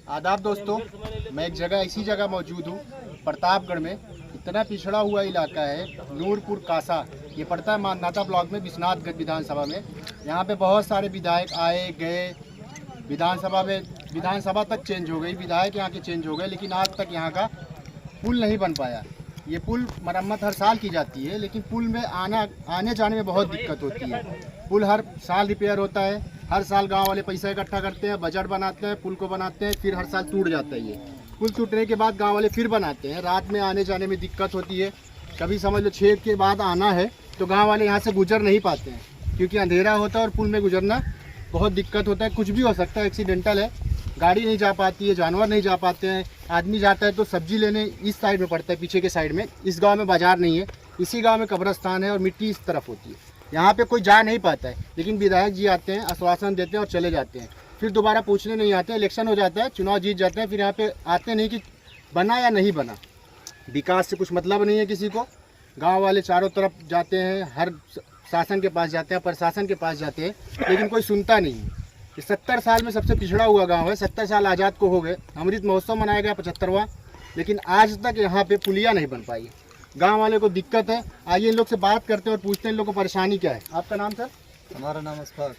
आदाब दोस्तों, मैं एक जगह ऐसी जगह मौजूद हूँ प्रतापगढ़ में। इतना पिछड़ा हुआ इलाका है नूरपुर कासा, ये पड़ता है माननाता ब्लॉक में विश्वनाथगढ़ विधानसभा में। यहाँ पे बहुत सारे विधायक आए गए, विधानसभा तक चेंज हो गई, विधायक यहाँ के चेंज हो गए, लेकिन आज तक यहाँ का पुल नहीं बन पाया। ये पुल मरम्मत हर साल की जाती है, लेकिन पुल में आने जाने में बहुत दिक्कत होती है। पुल हर साल रिपेयर होता है, हर साल गांव वाले पैसा इकट्ठा करते हैं, बजट बनाते हैं, पुल को बनाते हैं, फिर हर साल टूट जाता है। ये पुल टूटने के बाद गांव वाले फिर बनाते हैं। रात में आने जाने में दिक्कत होती है। कभी समझ लो 6 के बाद आना है तो गाँव वाले यहाँ से गुजर नहीं पाते हैं, क्योंकि अंधेरा होता है और पुल में गुजरना बहुत दिक्कत होता है। कुछ भी हो सकता है, एक्सीडेंटल है, गाड़ी नहीं जा पाती है, जानवर नहीं जा पाते हैं। आदमी जाता है तो सब्जी लेने इस साइड में पड़ता है, पीछे के साइड में। इस गांव में बाजार नहीं है, इसी गांव में कब्रिस्तान है और मिट्टी इस तरफ होती है। यहाँ पे कोई जा नहीं पाता है, लेकिन विधायक जी आते हैं, आश्वासन देते हैं और चले जाते हैं, फिर दोबारा पूछने नहीं आते। इलेक्शन हो जाता है, चुनाव जीत जाते हैं, फिर यहाँ पे आते नहीं कि बना या नहीं बना। विकास से कुछ मतलब नहीं है किसी को। गाँव वाले चारों तरफ जाते हैं, हर शासन के पास जाते हैं, प्रशासन के पास जाते हैं, लेकिन कोई सुनता नहीं है। 70 साल में सबसे पिछड़ा हुआ गांव है। 70 साल आज़ाद को हो गए, अमृत महोत्सव मनाया गया 75वां, लेकिन आज तक यहाँ पे पुलिया नहीं बन पाई। गांव वाले को दिक्कत है। आइए इन लोग से बात करते हैं और पूछते हैं इन लोग को परेशानी क्या है। आपका नाम सर? हमारा नाम अशफाक।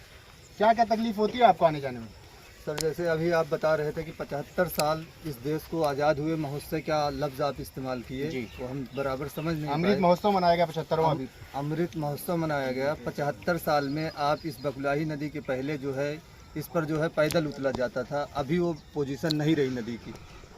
क्या क्या तकलीफ होती है आपको आने जाने में? सर, जैसे अभी आप बता रहे थे कि 75 साल इस देश को आज़ाद हुए, महोत्सव क्या लफ्ज़ आप इस्तेमाल किए, तो हम बराबर समझ नहीं पाए। अमृत महोत्सव मनाया गया 75वां। अमृत महोत्सव मनाया गया 75 साल में। आप इस बकुलाही नदी के पहले जो है इस पर जो है पैदल उतरा जाता था। अभी वो पोजीशन नहीं रही नदी की,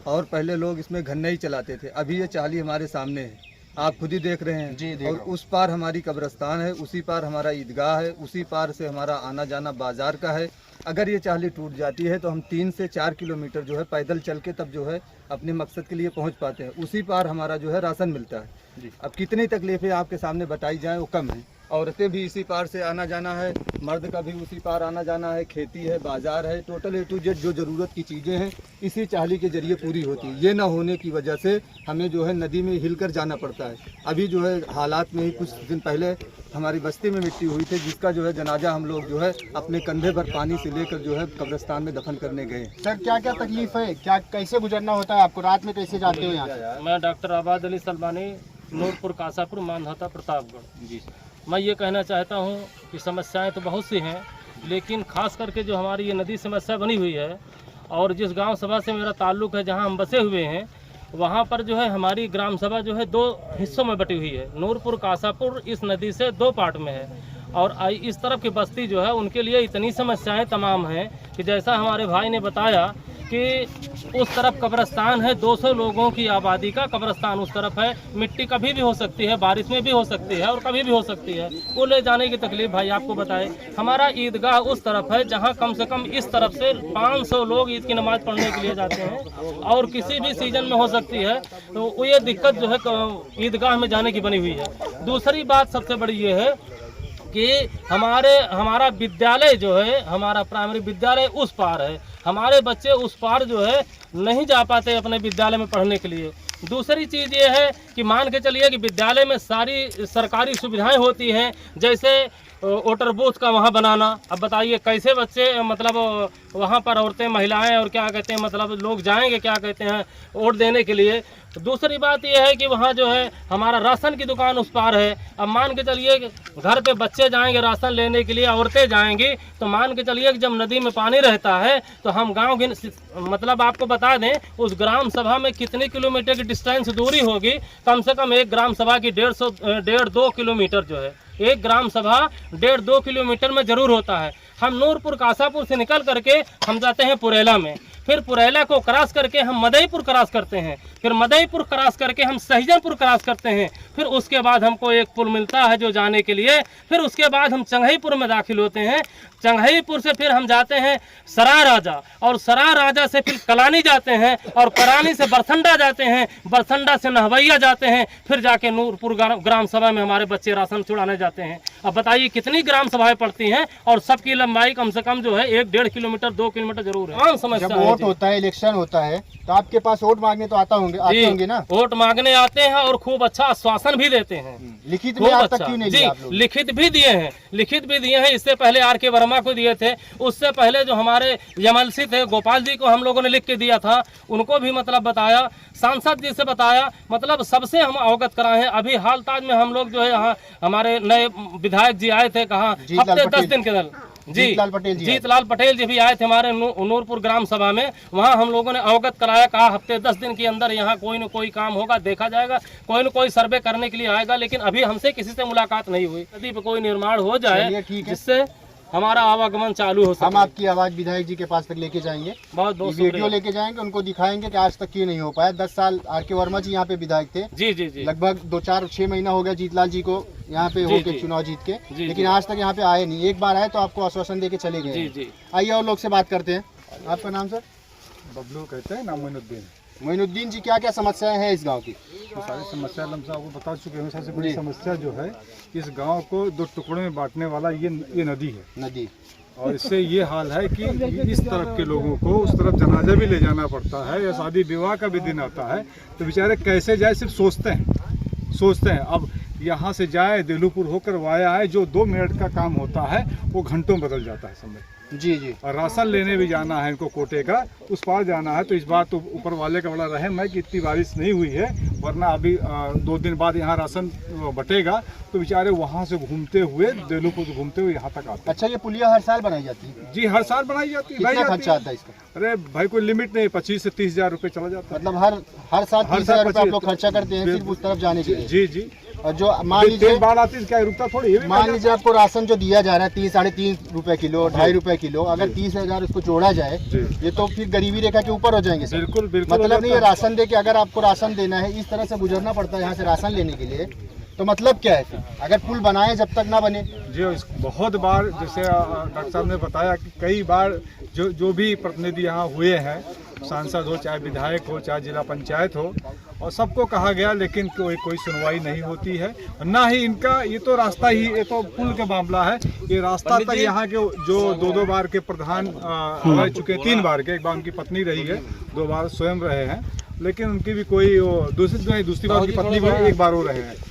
और पहले लोग इसमें गन्ने ही चलाते थे। अभी ये चाली हमारे सामने है, आप खुद ही देख रहे हैं जी। और उस पार हमारी कब्रिस्तान है, उसी पार हमारा ईदगाह है, उसी पार से हमारा आना जाना बाजार का है। अगर ये चाली टूट जाती है तो हम 3 से 4 किलोमीटर जो है पैदल चल के तब जो है अपने मकसद के लिए पहुंच पाते हैं। उसी पार हमारा जो है राशन मिलता है जी। अब कितनी तकलीफ़ें आपके सामने बताई जाएं वो कम है। औरतें भी इसी पार से आना जाना है, मर्द का भी उसी पार आना जाना है, खेती है, बाजार है, टोटल A to Z जो ज़रूरत की चीज़ें हैं इसी चाली के जरिए पूरी होती है। ये ना होने की वजह से हमें जो है नदी में हिलकर जाना पड़ता है। अभी जो है हालात में ही कुछ दिन पहले हमारी बस्ती में मिट्टी हुई थी, जिसका जो है जनाजा हम लोग जो है अपने कंधे पर पानी से लेकर जो है कब्रिस्तान में दफन करने गए। सर क्या क्या तकलीफ है, क्या कैसे गुजरना होता है आपको, रात में कैसे जाते हो यहाँ से? मैं डॉक्टर आबाद अली सलमानी, नूरपुर कासापुर, मानधाता, प्रतापगढ़ जी। मैं ये कहना चाहता हूँ कि समस्याएं तो बहुत सी हैं, लेकिन खास करके जो हमारी ये नदी समस्या बनी हुई है, और जिस गांव सभा से मेरा ताल्लुक़ है, जहां हम बसे हुए हैं, वहां पर जो है हमारी ग्राम सभा जो है 2 हिस्सों में बटी हुई है। नूरपुर कासापुर इस नदी से 2 पार्ट में है, और इस तरफ की बस्ती जो है उनके लिए इतनी समस्याएं तमाम हैं कि जैसा हमारे भाई ने बताया कि उस तरफ कब्रिस्तान है, 200 लोगों की आबादी का कब्रिस्तान उस तरफ है। मिट्टी कभी भी हो सकती है, बारिश में भी हो सकती है और कभी भी हो सकती है। वो ले जाने की तकलीफ भाई आपको बताए। हमारा ईदगाह उस तरफ है जहां कम से कम इस तरफ से 500 लोग ईद की नमाज पढ़ने के लिए जाते हैं, और किसी भी सीजन में हो सकती है। तो ये दिक्कत जो है ईदगाह में जाने की बनी हुई है। दूसरी बात सबसे बड़ी ये है कि हमारा विद्यालय जो है, हमारा प्राइमरी विद्यालय उस पार है। हमारे बच्चे उस पार जो है नहीं जा पाते अपने विद्यालय में पढ़ने के लिए। दूसरी चीज़ ये है कि मान के चलिए कि विद्यालय में सारी सरकारी सुविधाएं होती हैं, जैसे वोटर बूथ का वहाँ बनाना। अब बताइए कैसे बच्चे मतलब वहाँ पर औरतें, महिलाएं और क्या कहते हैं मतलब लोग जाएंगे क्या कहते हैं वोट देने के लिए। दूसरी बात यह है कि वहाँ जो है हमारा राशन की दुकान उस पार है। अब मान के चलिए कि घर पे बच्चे जाएंगे राशन लेने के लिए, औरतें जाएंगी, तो मान के चलिए कि जब नदी में पानी रहता है तो हम गांव की मतलब आपको बता दें उस ग्राम सभा में कितनी किलोमीटर की डिस्टेंस दूरी होगी। कम से कम एक ग्राम सभा की 1.5-2 किलोमीटर जो है, एक ग्राम सभा 1.5-2 किलोमीटर में जरूर होता है। हम नूरपुर कासापुर से निकल करके हम जाते हैं पुरेला में, फिर पुरेला को क्रॉस करके हम मदईपुर क्रॉस करते हैं, फिर मदईपुर क्रॉस करके हम सहीजनपुर क्रॉस करते हैं, फिर उसके बाद हमको एक पुल मिलता है जो जाने के लिए, फिर उसके बाद हम चंगईपुर में दाखिल होते हैं। चंगईपुर से फिर हम जाते हैं सरा राजा, और सरा राजा से फिर कलानी जाते हैं, और कलानी से बरसंडा जाते हैं, बरसंडा से नहवैया जाते हैं, फिर जाके नूरपुर ग्राम सभा में हमारे बच्चे राशन छुड़ाने जाते हैं। अब बताइए कितनी ग्राम सभाएं पड़ती हैं, और सबकी लंबाई कम से कम जो है 1-1.5 किलोमीटर 2 किलोमीटर जरूर है। आम समस्या जब वोट होता है, इलेक्शन होता है, तो आपके पास वोट मांगने तो आते होंगे ना? वोट मांगने आते हैं और खूब अच्छा आश्वासन आश्वासन भी देते हैं। लिखित में खूब आज तक अच्छा। क्यों नहीं जी, दिया आप लोग? लिखित भी दिए हैं, लिखित भी दिए हैं। इससे पहले R.K. वर्मा को दिए थे, उससे पहले जो हमारे यमलसी थे गोपाल जी को हम लोगों ने लिख के दिया था, उनको भी मतलब बताया, सांसद जी से बताया, मतलब सबसे हम अवगत कराए हैं। अभी हाल ताज में हम लोग जो है यहाँ हमारे नए विधायक जी आए थे, कहाँ हफ्ते 10 दिन के अंदर जी जीतलाल पटेल जी जीतलाल पटेल जी भी आए थे हमारे नूरपुर ग्राम सभा में। वहाँ हम लोगों ने अवगत कराया, कहा हफ्ते 10 दिन के अंदर यहाँ कोई न कोई काम होगा, देखा जाएगा, कोई न कोई सर्वे करने के लिए आएगा। लेकिन अभी हमसे किसी से मुलाकात नहीं हुई। नदी पे कोई निर्माण हो चलिए, जाए ठीक है। जिससे हमारा आवागमन चालू हो सके। हम आपकी आवाज विधायक जी के पास तक लेके जाएंगे, बहुत बहुत वीडियो शुक्रिया। लेके जाएंगे, उनको दिखाएंगे कि आज तक क्यों नहीं हो पाया। 10 साल R.K. वर्मा जी यहाँ पे विधायक थे, जी जी जी लगभग 2-4-6 महीना हो गया जीतलाल जी को यहाँ पे जी, होके जी। चुनाव जीत के, जी, लेकिन जी। आज तक यहाँ पे आए नहीं। एक बार आए तो आपको आश्वासन दे के चले जी गए। जी आइए और लोग से बात करते हैं। आपका नाम सर? बबलू कहते हैं, नाम मोइनुद्दीन। मोइनुद्दीन जी, क्या क्या समस्याएं हैं इस गांव की? तो सारी समस्या हम आपको बता चुके हैं। सबसे बड़ी समस्या जो है, इस गांव को 2 टुकड़ों में बांटने वाला ये नदी है, नदी। और इससे ये हाल है कि इस तरफ के लोगों को उस तरफ जनाजा भी ले जाना पड़ता है, या शादी विवाह का भी दिन आता है तो बेचारे कैसे जाए, सिर्फ सोचते हैं। अब यहाँ से जाए दिलूपुर होकर वाया है, जो 2 मिनट का काम होता है वो घंटों में बदल जाता है समय। जी जी। और राशन लेने भी जाना है इनको कोटे का, उस पार जाना है। तो इस बार तो ऊपर वाले का बड़ा रहम है कि इतनी बारिश नहीं हुई है, वरना अभी 2 दिन बाद यहाँ राशन बटेगा तो बेचारे वहाँ से घूमते हुए दिलूपुर से घूमते हुए यहाँ तक आते हैं। अच्छा, ये पुलिया हर साल बनाई जाती है? जी, हर साल बनाई जाती है। कितना खर्चा आता है इसका? अरे भाई, कोई लिमिट नहीं, 25 से 30 हजार रुपये चला जाता है। मतलब हर साल 30,000 रुपये आप लोग खर्चा करते हैं सिर्फ उस तरफ जाने के लिए? जी जी। और जो मान लीजिए तेल बाढ़ आती है, क्या रुकता थोड़ी, ये भी मान लीजिए आपको राशन जो दिया जा रहा है 3-3.5 रुपए किलो, 2.5 रुपए किलो, अगर 30,000 उसको जोड़ा जाए, जी। ये तो फिर गरीबी रेखा के ऊपर हो जाएंगे सर। बिल्कुल बिल्कुल। मतलब नहीं है राशन दे के, अगर आपको राशन देना है इस तरह से गुजरना पड़ता है यहाँ से राशन लेने के लिए, तो मतलब क्या है फिर? अगर पुल बनाए जब तक ना बने। जी, बहुत बार जैसे डॉक्टर साहब ने बताया कि कई बार जो भी प्रतिनिधि यहाँ हुए हैं, सांसद हो, चाहे विधायक हो, चाहे जिला पंचायत हो, और सबको कहा गया, लेकिन कोई सुनवाई नहीं होती है। ना ही इनका ये तो रास्ता ही, ये तो पुल का मामला है, ये रास्ता तक यहाँ के जो 2 बार के प्रधान रह चुके, 3 बार के, एक बार उनकी पत्नी रही है, 2 बार स्वयं रहे हैं, लेकिन उनकी भी कोई दूसरी बार उनकी पत्नी भी 1 बार वो रहे हैं।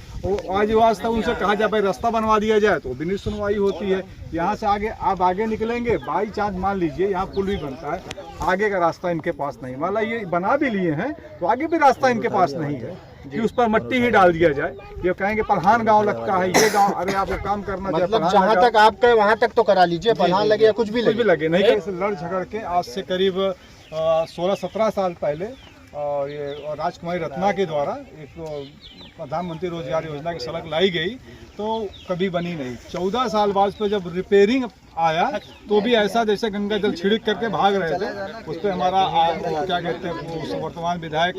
आज वास्ता उनसे कहा जाए भाई रास्ता बनवा दिया जाए, तो भी नहीं सुनवाई होती है। यहाँ से आगे आप आगे निकलेंगे, बाई चांस मान लीजिए यहाँ पुल भी बनता है, आगे का रास्ता इनके पास नहीं, मान ला ये बना भी लिए हैं तो आगे भी रास्ता इनके पास नहीं है कि उस पर मट्टी ही डाल दिया जाए। ये कहेंगे पलहान गांव लगता है, ये गांव, अरे आप एक काम करना चाहिए, मतलब जहाँ तक आपका वहाँ तक तो करा लीजिए, पलहान लगे या कुछ भी लगे नहीं, कैसे लड़ झगड़ के आज से करीब 16-17 साल पहले, और ये राजकुमारी रत्ना के द्वारा एक प्रधानमंत्री रोजगार योजना की सड़क लाई गई, तो कभी बनी नहीं। 14 साल बाद पर जब रिपेयरिंग आया तो भी ऐसा जैसे गंगा जल छिड़क करके भाग रहे थे। उस पर हमारा क्या कहते हैं वर्तमान विधायक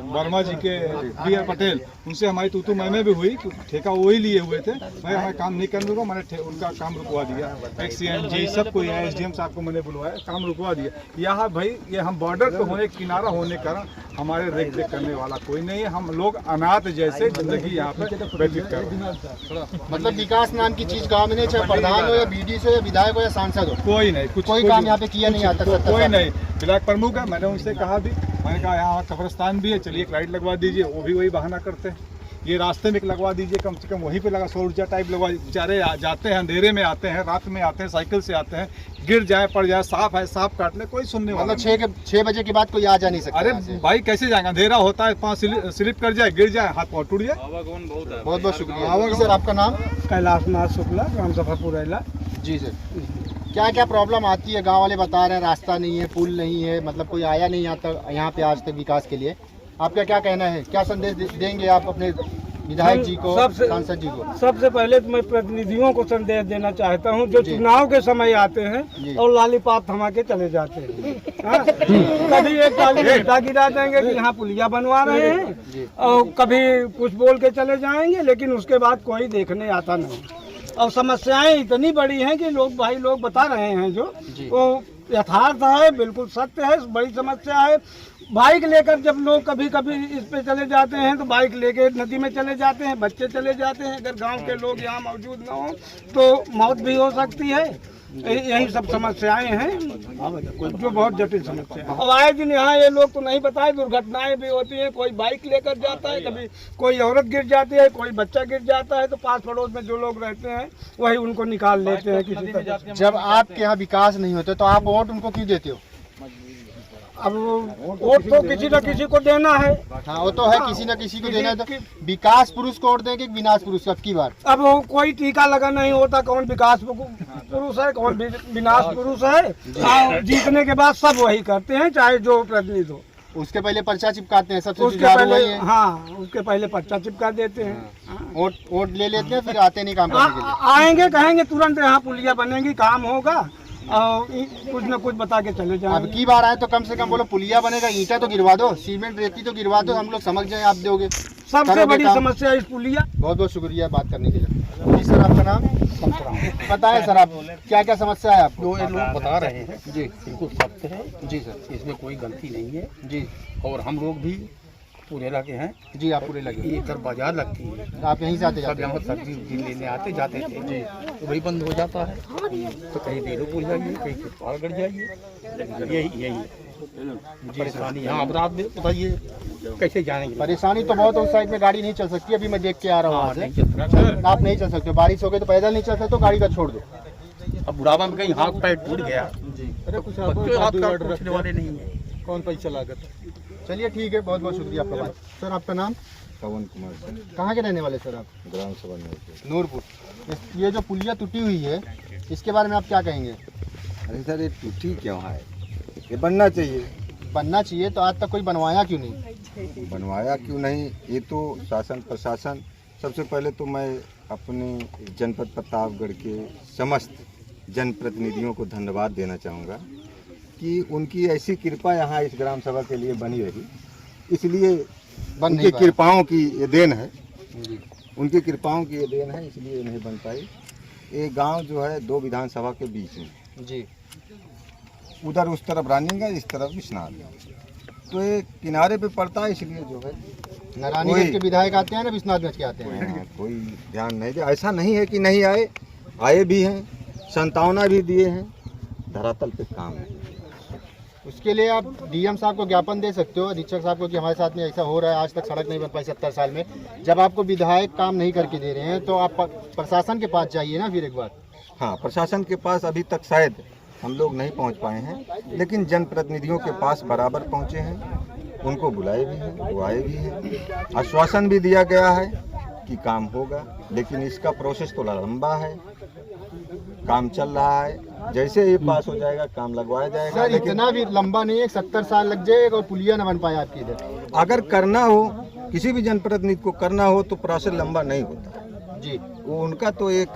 वर्मा जी के B.R. पटेल, उनसे हमारी तू मैंने भी हुई, ठेका वही लिए हुए थे, मैं हमारे काम नहीं करने दूंगा, मैंने उनका काम रुकवा दिया। XCMG सब कोई है, SDM साहब को मैंने बुलवाया, काम रुकवा दिया। यहाँ भाई ये हम बॉर्डर पे होने, किनारा होने कारण हमारे रेख देख करने वाला कोई नहीं है, हम लोग अनाथ जैसे जिंदगी यहाँ पे व्यतीत कर रहे हैं। मतलब विकास नाम की चीज गाँव में नहीं, चाहे प्रधान हो या BDC हो या विधायक हो या सांसद हो, कोई नहीं, कोई काम यहाँ पे किया नहीं आता। कोई नहीं। विधायक प्रमुख है, मैंने उनसे कहा भी, मैंने कहा यहाँ कब्रिस्तान भी है, चलिए एक लाइट लगवा दीजिए, वो भी वही बहाना करते हैं। ये रास्ते में एक लगवा दीजिए, कम से कम वहीं पे लगा, 100 ऊर्जा टाइप लगवा। बेचारे जाते हैं, अंधेरे में आते हैं, रात में आते हैं, साइकिल से आते हैं, गिर जाए पड़ जाए, सांप है, सांप काट ले, कोई सुनने वाला मतलब 6 बजे के बाद कोई आ जा नहीं सकता। अरे भाई कैसे जाएगा, अंधेरा होता है, 5 स्लिप कर जाए, गिर जाए, हाथ पाँव टूट जाए। बहुत बहुत शुक्रिया सर। आपका नाम? कैलाशनाथ शुक्ला, ग्राम सफापुर इला। जी सर। क्या क्या प्रॉब्लम आती है? गांव वाले बता रहे हैं रास्ता नहीं है, पुल नहीं है, मतलब कोई आया नहीं यहाँ पे आज तक विकास के लिए। आपका क्या कहना है, क्या संदेश देंगे आप अपने विधायक जी को, सांसद जी को? सबसे पहले तो मैं प्रतिनिधियों को संदेश देना चाहता हूं, जो चुनाव के समय आते हैं और लालीपाप थमा के चले जाते हैं। कभी एक टाली गिरा देंगे कि यहाँ पुलिया बनवा रहे हैं, और कभी कुछ बोल के चले जाएंगे, लेकिन उसके बाद कोई देखने आता नहीं। और समस्याएं इतनी बड़ी हैं कि भाई लोग बता रहे हैं, जो वो यथार्थ है, बिल्कुल सत्य है, बड़ी समस्या है। बाइक लेकर जब लोग कभी कभी इस पे चले जाते हैं तो बाइक लेके नदी में चले जाते हैं, बच्चे चले जाते हैं। अगर गांव के लोग यहाँ मौजूद ना हो तो मौत भी हो सकती है। यही सब समस्याएं हैं जो बहुत जटिल समस्या है। अब आए दिन यहाँ ये लोग तो नहीं बताए, दुर्घटनाएं भी होती हैं। कोई बाइक लेकर जाता है, कभी कोई औरत गिर जाती है, कोई बच्चा गिर जाता है, तो पास पड़ोस में जो लोग रहते हैं वही उनको निकाल लेते हैं किसी तरह। जब आपके यहाँ विकास नहीं होते तो आप वोट उनको क्यों देते हो? अब वोट तो किसी न किसी को देना है। हाँ, वो तो है, किसी न किसी को देना है। तो विकास पुरुष को वोट देंगे कि विनाश पुरुष? अब की बार अब वो कोई टीका लगा नहीं होता कौन विकास पुरुष है कौन विनाश पुरुष है। जीतने के बाद सब वही करते हैं, चाहे जो प्रतिनिधि हो। उसके पहले पर्चा चिपकाते हैं, सबसे उसके जुझारू पहले वही है। हाँ, उसके पहले पर्चा चिपका देते हैं। वोट ले लेते हैं, फिर आते नहीं काम करने के लिए। आएंगे कहेंगे तुरंत यहाँ पुलिया बनेगी, काम होगा, और कुछ न कुछ बता के चले अब जाएंगे। की बार आए तो कम से कम बोलो पुलिया बनेगा, ईंटा तो गिरवा दो, सीमेंट रेती तो गिरवा दो, हम लोग समझ जाए आप दोगे। सबसे करोगे बड़ी काम। समस्या इस पुलिया। बहुत बहुत शुक्रिया बात करने के लिए। जी सर, आपका नाम बताएं सर, आप क्या क्या समस्या है आपको? जो ये लोग बता रहे हैं जी बिल्कुल सत्य है जी सर। इसमें कोई गलती नहीं है जी और हम लोग भी पुरेला के हैं। जी, आप पूरे लगे। ये इधर बाजार लगती है, आप यहीं से आते सब जाते यहाँ हैं? सब्जी उब्जी लेने आते जाते थे जी, तो वही बंद हो जाता है। तो कहीं देरो पुल जाइए, कहीं पार गड़ जाइए, यही परेशानी। यहाँ अब रात में बताइए कैसे जाएंगे? परेशानी तो बहुत है, उस साइड में गाड़ी नहीं चल सकती। अभी मैं देख के आ रहा हूँ वहाँ नहीं से। चल सकता। आप नहीं चल सकते, बारिश हो गई तो पैदल नहीं चल सकते, तो गाड़ी का छोड़ दो। अब बुढ़ावा में कहीं हाथ पैर टूट गया, अरे कुछ बच्चों हाथ का पूछने वाले नहीं है। कौन पैसा लागत? चलिए ठीक है, बहुत बहुत शुक्रिया आपका बात। सर, आपका नाम? पवन कुमार सिंह, कहाँ के रहने वाले सर आप? ग्राम सभा नूरपुर। नूरपुर। ये जो पुलिया टूटी हुई है, इसके बारे में आप क्या कहेंगे? अरे सर, ये टूटी क्यों है? ये बनना चाहिए। बनना चाहिए, तो आज तक कोई बनवाया क्यों नहीं? बनवाया क्यों नहीं? ये तो शासन प्रशासन, सबसे पहले तो मैं अपने जनपद प्रतापगढ़ के समस्त जनप्रतिनिधियों को धन्यवाद देना चाहूँगा कि उनकी ऐसी कृपा यहाँ इस ग्राम सभा के लिए बनी रही, इसलिए उनकी कृपाओं की ये देन है। उनकी कृपाओं की ये देन है, इसलिए नहीं बन पाई। ये गांव जो है 2 विधानसभा के बीच में जी, उधर उस तरफ रानीगंज, इस तरफ विश्वनाथ, तो ये किनारे पे पड़ता है, इसलिए जो है न रानीगंज के विधायक आते हैं ना विश्वनाथगंज के आते हैं। हाँ, कोई ध्यान नहीं दे। ऐसा नहीं है कि नहीं आए, आए भी हैं, संतावना भी दिए हैं, धरातल पे काम है। उसके लिए आप डीएम साहब को ज्ञापन दे सकते हो, अधीक्षक साहब को, कि हमारे साथ में ऐसा हो रहा है, आज तक सड़क नहीं बन पाई 70 साल में। जब आपको विधायक काम नहीं करके दे रहे हैं तो आप प्रशासन के पास जाइए ना फिर एक बार। हाँ, प्रशासन के पास अभी तक शायद हम लोग नहीं पहुंच पाए हैं, लेकिन जनप्रतिनिधियों के पास बराबर पहुंचे हैं, उनको बुलाए भी हैं, वो आए भी हैं, आश्वासन भी दिया गया है कि काम होगा, लेकिन इसका प्रोसेस तो लंबा है, काम चल रहा है। जैसे ही पास हो जाएगा काम लगवाया जाएगा। सर, लेकिन इतना भी लंबा नहीं है, 70 साल लग जाएगा और पुलिया न बन पाए आपकी इधर। अगर करना हो, किसी भी जनप्रतिनिधि को करना हो तो प्रोसेस लंबा नहीं होता जी। वो उनका तो एक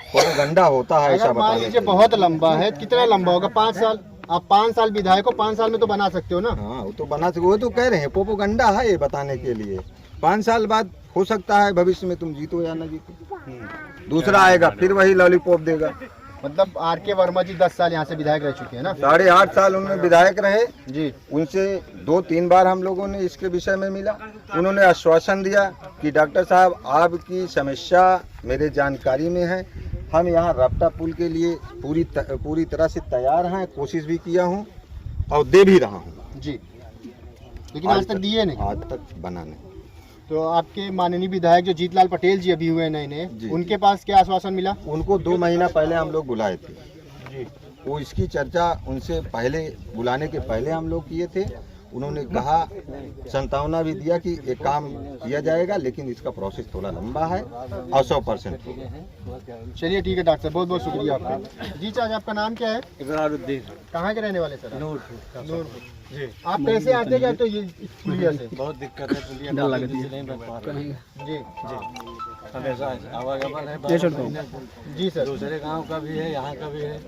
प्रोपेगेंडा होता है ऐसा अगर मान बताने लीजिए के बहुत लंबा है, कितना लंबा होगा? 5 साल। आप 5 साल विधायक हो, 5 साल में तो बना सकते हो ना। लिए। हाँ, वो तो बना सके, वो तो कह रहे हैं प्रोपेगेंडा है ये बताने के लिए। 5 साल बाद हो सकता है भविष्य में तुम जीतो या ना जीतो, दूसरा आएगा फिर वही लॉलीपॉप देगा। मतलब आर.के. वर्मा जी 10 साल यहाँ से विधायक रह चुके हैं ना। 8.5 साल उन्होंने विधायक रहे जी। उनसे 2-3 बार हम लोगों ने इसके विषय में मिला। उन्होंने आश्वासन दिया कि डॉक्टर साहब आपकी समस्या मेरे जानकारी में है, हम यहाँ राप्ता पुल के लिए पूरी तरह से तैयार हैं, कोशिश भी किया हूँ और दे भी रहा हूँ जी, लेकिन आज तक दिए नहीं। आज तक बना नहीं। तो आपके माननीय विधायक जो जीतलाल पटेल जी अभी हुए नए नए, जी। उनके पास क्या आश्वासन मिला? उनको 2 महीना पहले हम लोग बुलाए थे जी। वो इसकी चर्चा उनसे पहले बुलाने के पहले हम लोग किए थे। उन्होंने कहा, संतावना भी दिया कि ये काम किया जाएगा, लेकिन इसका प्रोसेस थोड़ा लंबा है और 100% होगा। चलिए ठीक है डॉक्टर साहब, बहुत बहुत शुक्रिया आपका। जी चाचा, आपका नाम क्या है? इकरारुद्दीन। कहाँ के रहने वाले सर? नूरपुर। नूरपुर। जी। आप कैसे आते क्या तो ये पुलिया से? बहुत दिक्कत है, पुलिया नहीं बन पा रही है। जी हमेशा आवागमन है, जी सर। दूसरे गांव का भी है, यहाँ का भी है,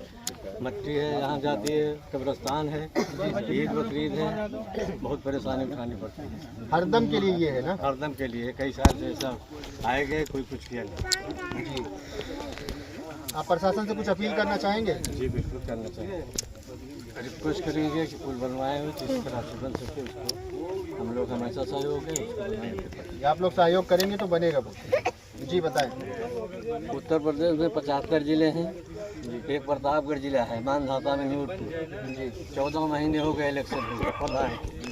मट्टी है यहाँ जाती है, कब्रिस्तान है, ईद बकरीद है, बहुत परेशानी उठानी पड़ती है। हरदम के लिए ये है ना? हरदम के लिए कई साल से ऐसा आए गए, कोई कुछ किया नहीं। जी। आप प्रशासन से कुछ अपील करना चाहेंगे? जी बिल्कुल करना चाहिए। रिक्वेस्ट करेंगे कि पुल बनवाए हुए जिस तरह से बन सके उसको हम लोग हमेशा सहयोग है उसको बनाएंगे। आप लोग सहयोग करेंगे तो बनेगा पुल। जी बताएं। उत्तर प्रदेश में 75 जिले हैं, एक प्रतापगढ़ जिला है, मानधाता में नूरपुर जी। 14 महीने हो गए इलेक्शन हुए, पता है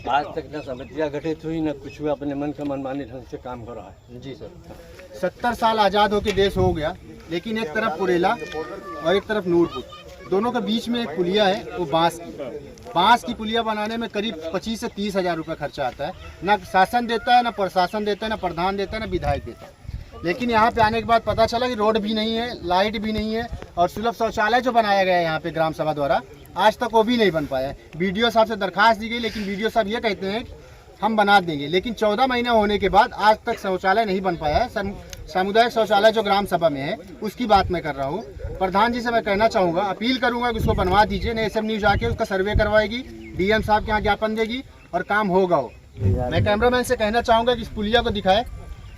आज तक न समितियाँ गठित हुई न कुछ हुआ, अपने मन का मनमानी ढंग से काम हो रहा है। जी सर। 70 साल आज़ाद होकर देश हो गया, लेकिन एक तरफ पुरेला और एक तरफ नूरपुर, दोनों के बीच में एक पुलिया है, वो बांस की पुलिया बनाने में करीब 25 से 30 हज़ार रुपये खर्चा आता है। ना शासन देता है, ना प्रशासन देता है, ना प्रधान देता है, ना विधायक देता है। लेकिन यहाँ पे आने के बाद पता चला कि रोड भी नहीं है, लाइट भी नहीं है, और सुलभ शौचालय जो बनाया गया है यहाँ पे ग्राम सभा द्वारा, आज तक वो भी नहीं बन पाया है। बीडीओ साहब से दरखास्त दी गई, लेकिन बीडीओ साहब ये कहते हैं हम बना देंगे, लेकिन 14 महीने होने के बाद आज तक शौचालय नहीं बन पाया है। सामुदायिक शौचालय जो ग्राम सभा में है उसकी बात मैं कर रहा हूँ। प्रधान जी से मैं कहना चाहूँगा, अपील करूँगा कि उसको बनवा दीजिए, नहीं सब न्यूज आके उसका सर्वे करवाएगी, डीएम साहब के यहाँ ज्ञापन देगी और काम होगा हो। मैं कैमरामैन से कहना चाहूँगा कि इस पुलिया को दिखाए।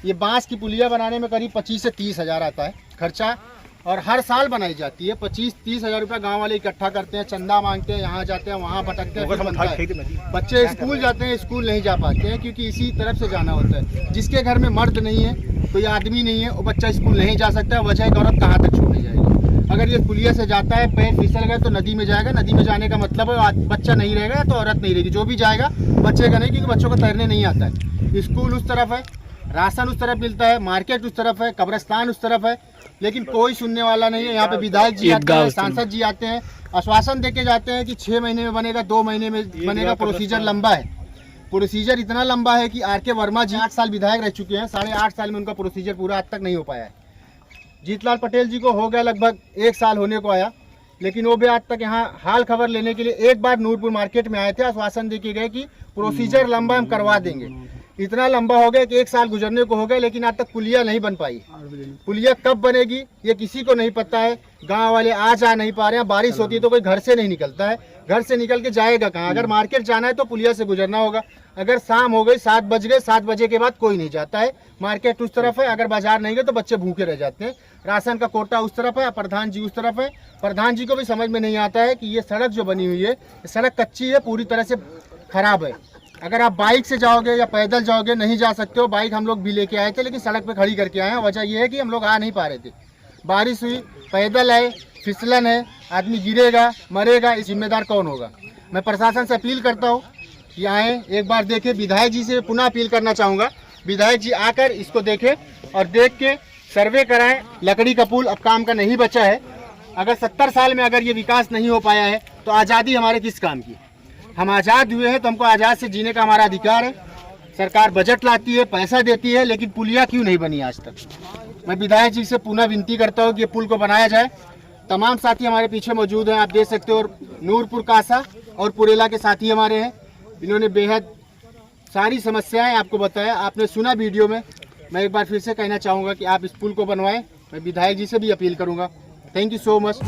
ये बांस की पुलिया बनाने में करीब 25 से 30 हज़ार आता है खर्चा, और हर साल बनाई जाती है। 25-30 हज़ार रुपये गाँव वाले इकट्ठा करते हैं, चंदा मांगते हैं, यहाँ जाते हैं, वहाँ भटकते हैं, फिर बनता है। बच्चे स्कूल जाते हैं, स्कूल नहीं जा पाते हैं क्योंकि इसी तरफ से जाना होता है। जिसके घर में मर्द नहीं है, कोई आदमी नहीं है, वो बच्चा स्कूल नहीं जा सकता। वजह एक औरत कहाँ तक छोड़ने जाएगी? अगर ये पुलिया से जाता है, पैर फिसल गया तो नदी में जाएगा। नदी में जाने का मतलब है बच्चा नहीं रहेगा तो औरत नहीं रहेगी, जो भी जाएगा बच्चे का नहीं, क्योंकि बच्चों को तैरने नहीं आता है। स्कूल उस तरफ है, राशन उस तरफ मिलता है, मार्केट उस तरफ है, कब्रिस्तान उस तरफ है, लेकिन कोई सुनने वाला नहीं है। यहाँ पे विधायक जी आते हैं, सांसद जी आते हैं, आश्वासन देके जाते हैं कि 6 महीने में बनेगा, 2 महीने में बनेगा। प्रोसीजर लंबा है, प्रोसीजर इतना लंबा है कि आर के वर्मा जी 8 साल विधायक रह चुके हैं, 8.5 साल में उनका प्रोसीजर पूरा आज तक नहीं हो पाया है। जीतलाल पटेल जी को हो गया लगभग 1 साल होने को आया, लेकिन वो भी आज तक यहाँ हाल खबर लेने के लिए एक बार नूरपुर मार्केट में आए थे, आश्वासन देके गए कि प्रोसीजर लंबा हम करवा देंगे। इतना लंबा हो गया कि 1 साल गुजरने को हो गया, लेकिन आज तक पुलिया नहीं बन पाई। पुलिया कब बनेगी ये किसी को नहीं पता है। गांव वाले आ जा नहीं पा रहे हैं, बारिश होती है तो कोई घर से नहीं निकलता है, घर से निकल के जाएगा कहाँ? अगर मार्केट जाना है तो पुलिया से गुजरना होगा। अगर शाम हो गई, 7 बज गए, 7 बजे के बाद कोई नहीं जाता है। मार्केट उस तरफ है, अगर बाजार नहीं गए तो बच्चे भूखे रह जाते हैं। राशन का कोटा उस तरफ है, प्रधान जी उस तरफ है। प्रधान जी को भी समझ में नहीं आता है कि ये सड़क जो बनी हुई है, सड़क कच्ची है, पूरी तरह से खराब है। अगर आप बाइक से जाओगे या पैदल जाओगे नहीं जा सकते हो। बाइक हम लोग भी लेके आए थे, लेकिन सड़क पे खड़ी करके आए हैं। वजह यह है कि हम लोग आ नहीं पा रहे थे, बारिश हुई, पैदल है, फिसलन है, आदमी गिरेगा, मरेगा, इस जिम्मेदार कौन होगा? मैं प्रशासन से अपील करता हूँ कि आए, एक बार देखें। विधायक जी से पुनः अपील करना चाहूँगा, विधायक जी आकर इसको देखें और देख के सर्वे कराएं। लकड़ी का पुल अब काम का नहीं बचा है। अगर 70 साल में अगर ये विकास नहीं हो पाया है तो आज़ादी हमारे किस काम की? हम आज़ाद हुए हैं तो हमको आज़ाद से जीने का हमारा अधिकार है। सरकार बजट लाती है, पैसा देती है, लेकिन पुलिया क्यों नहीं बनी आज तक? मैं विधायक जी से पुनः विनती करता हूँ कि ये पुल को बनाया जाए। तमाम साथी हमारे पीछे मौजूद हैं, आप देख सकते हो। नूरपुर कासा और पुरेला के साथी हमारे हैं, इन्होंने बेहद सारी समस्याएं आपको बताया, आपने सुना वीडियो में। मैं एक बार फिर से कहना चाहूँगा कि आप इस पुल को बनवाएं। मैं विधायक जी से भी अपील करूँगा। Thank you so much.